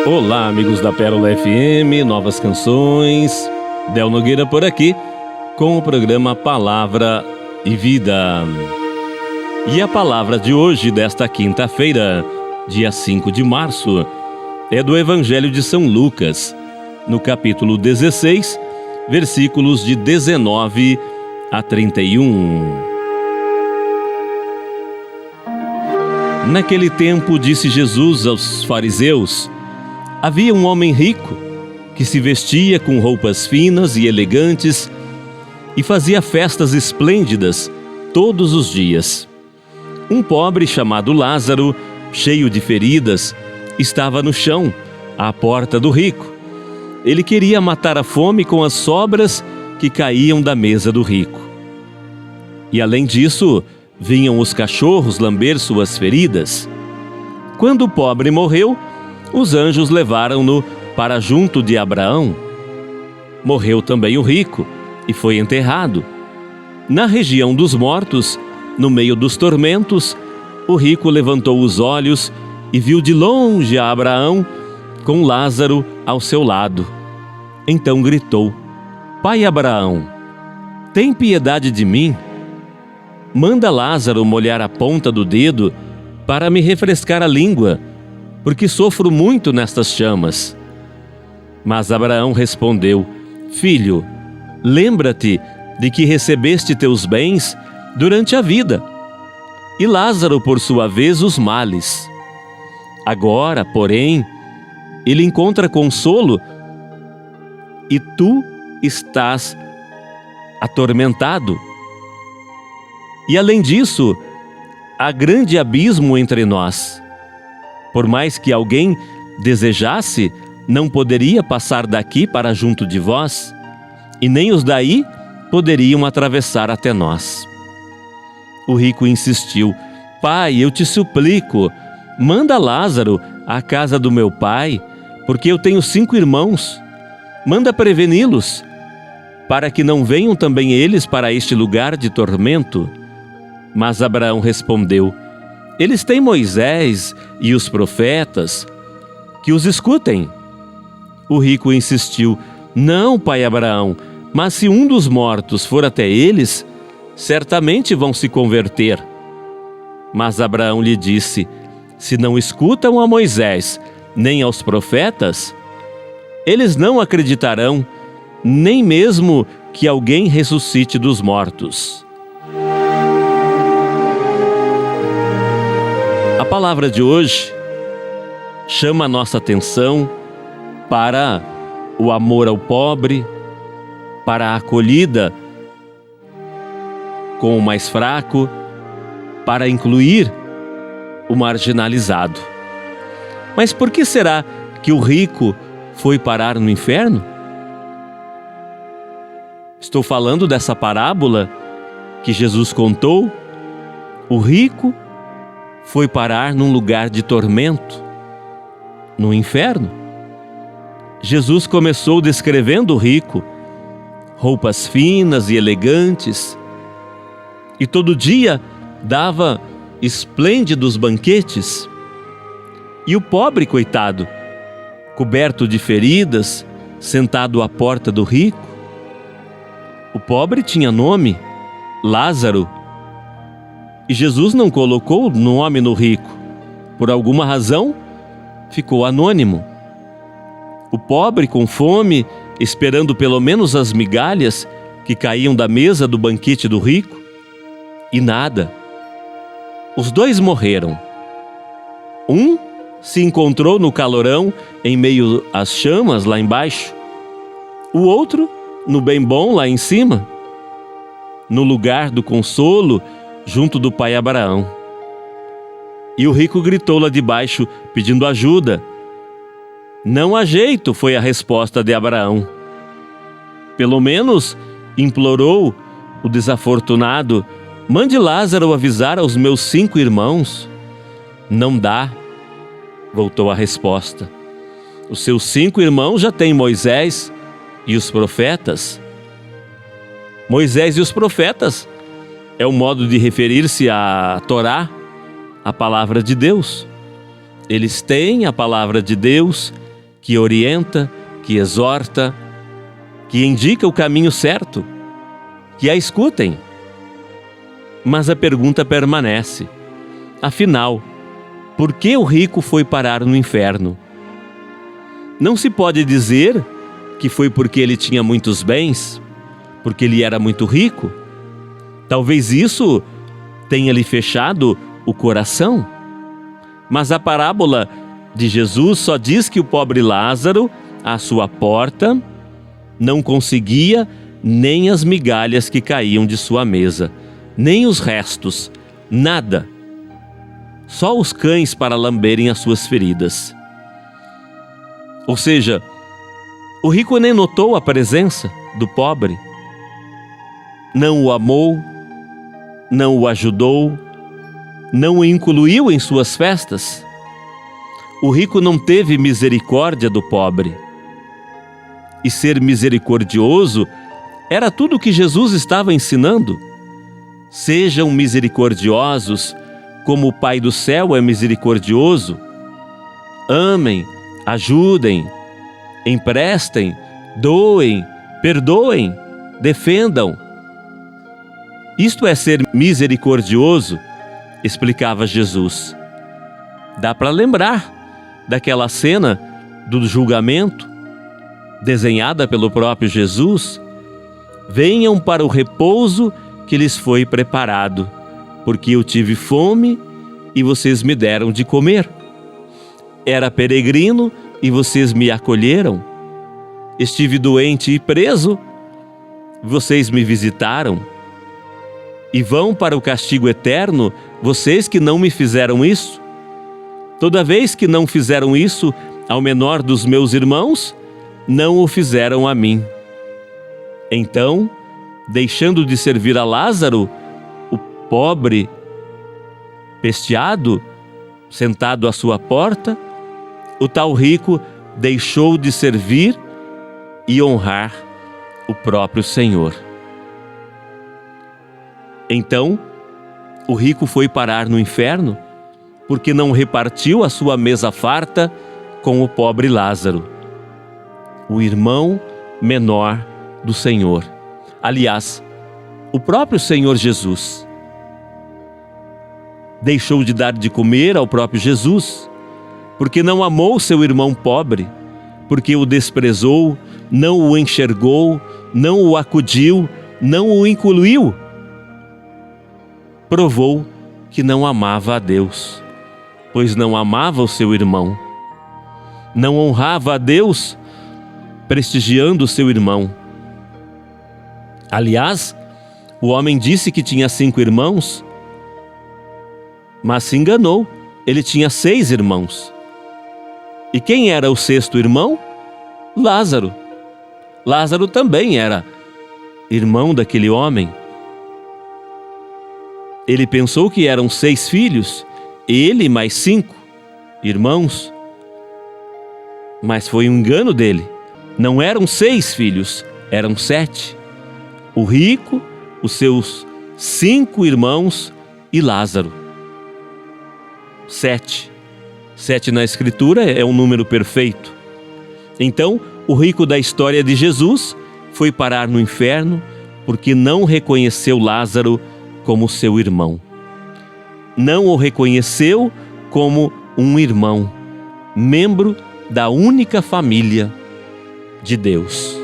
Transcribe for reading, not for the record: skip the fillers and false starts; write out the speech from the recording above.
Olá, amigos da Pérola FM, novas canções. Del Nogueira por aqui, com o programa Palavra e Vida. E a palavra de hoje, desta quinta-feira, dia 5 de março, é do Evangelho de São Lucas, no capítulo 16, versículos de 19 a 31. Naquele tempo, disse Jesus aos fariseus: havia um homem rico que se vestia com roupas finas e elegantes e fazia festas esplêndidas todos os dias. Um pobre chamado Lázaro, cheio de feridas, estava no chão, à porta do rico. Ele queria matar a fome com as sobras que caíam da mesa do rico. E além disso, vinham os cachorros lamber suas feridas. Quando o pobre morreu, os anjos levaram-no para junto de Abraão. Morreu também o rico e foi enterrado. Na região dos mortos, no meio dos tormentos, o rico levantou os olhos e viu de longe a Abraão com Lázaro ao seu lado. Então gritou: Pai Abraão, tem piedade de mim. Manda Lázaro molhar a ponta do dedo para me refrescar a língua, porque sofro muito nestas chamas. Mas Abraão respondeu: Filho, lembra-te de que recebeste teus bens durante a vida, e Lázaro, por sua vez, os males. Agora, porém, ele encontra consolo e tu estás atormentado. E além disso, há grande abismo entre nós. Por mais que alguém desejasse, não poderia passar daqui para junto de vós, e nem os daí poderiam atravessar até nós. O rico insistiu: Pai, eu te suplico, manda Lázaro à casa do meu pai, porque eu tenho 5 irmãos. Manda preveni-los, para que não venham também eles para este lugar de tormento. Mas Abraão respondeu: eles têm Moisés e os profetas, que os escutem. O rico insistiu: não, pai Abraão, mas se um dos mortos for até eles, certamente vão se converter. Mas Abraão lhe disse: se não escutam a Moisés nem aos profetas, eles não acreditarão, nem mesmo que alguém ressuscite dos mortos. A palavra de hoje chama a nossa atenção para o amor ao pobre, para a acolhida com o mais fraco, para incluir o marginalizado. Mas por que será que o rico foi parar no inferno? Estou falando dessa parábola que Jesus contou. O rico foi parar num lugar de tormento, no inferno. Jesus começou descrevendo o rico, roupas finas e elegantes, e todo dia dava esplêndidos banquetes. E o pobre, coitado, coberto de feridas, sentado à porta do rico. O pobre tinha nome, Lázaro, e Jesus não colocou o nome no rico. Por alguma razão, ficou anônimo. O pobre, com fome, esperando pelo menos as migalhas que caíam da mesa do banquete do rico, e nada. Os dois morreram. Um se encontrou no calorão, em meio às chamas lá embaixo. O outro, no bem bom lá em cima, no lugar do consolo, junto do pai Abraão. E o rico gritou lá de baixo, pedindo ajuda. Não há jeito, foi a resposta de Abraão. Pelo menos, implorou o desafortunado: mande Lázaro avisar aos meus 5 irmãos. Não dá, voltou a resposta. Os seus 5 irmãos já têm Moisés e os profetas. Moisés e os profetas é o modo de referir-se à Torá, a palavra de Deus. Eles têm a palavra de Deus que orienta, que exorta, que indica o caminho certo, que a escutem. Mas a pergunta permanece: afinal, por que o rico foi parar no inferno? Não se pode dizer que foi porque ele tinha muitos bens, porque ele era muito rico. Talvez isso tenha lhe fechado o coração. Mas a parábola de Jesus só diz que o pobre Lázaro, à sua porta, não conseguia nem as migalhas que caíam de sua mesa, nem os restos, nada. Só os cães para lamberem as suas feridas. Ou seja, o rico nem notou a presença do pobre, não o amou, não o ajudou, não o incluiu em suas festas. O rico não teve misericórdia do pobre. E ser misericordioso era tudo o que Jesus estava ensinando. Sejam misericordiosos, como o Pai do céu é misericordioso. Amem, ajudem, emprestem, doem, perdoem, defendam. Isto é ser misericordioso, explicava Jesus. Dá para lembrar daquela cena do julgamento, desenhada pelo próprio Jesus. Venham para o repouso que lhes foi preparado, porque eu tive fome e vocês me deram de comer. Era peregrino e vocês me acolheram. Estive doente e preso, vocês me visitaram. E vão para o castigo eterno, vocês que não me fizeram isso? Toda vez que não fizeram isso ao menor dos meus irmãos, não o fizeram a mim. Então, deixando de servir a Lázaro, o pobre, pesteado, sentado à sua porta, o tal rico deixou de servir e honrar o próprio Senhor. Então, o rico foi parar no inferno porque não repartiu a sua mesa farta com o pobre Lázaro, o irmão menor do Senhor. Aliás, o próprio Senhor Jesus deixou de dar de comer ao próprio Jesus, porque não amou seu irmão pobre, porque o desprezou, não o enxergou, não o acudiu, não o incluiu. Provou que não amava a Deus, pois não amava o seu irmão. Não honrava a Deus, prestigiando o seu irmão. Aliás, o homem disse que tinha 5 irmãos, mas se enganou. Ele tinha 6 irmãos. E quem era o 6º irmão? Lázaro. Lázaro também era irmão daquele homem. Ele pensou que eram 6 filhos, ele mais 5 irmãos. Mas foi um engano dele. Não eram 6 filhos, eram 7. O rico, os seus 5 irmãos e Lázaro. 7. 7 na Escritura é um número perfeito. Então, o rico da história de Jesus foi parar no inferno porque não reconheceu Lázaro como seu irmão. Não o reconheceu como um irmão, membro da única família de Deus.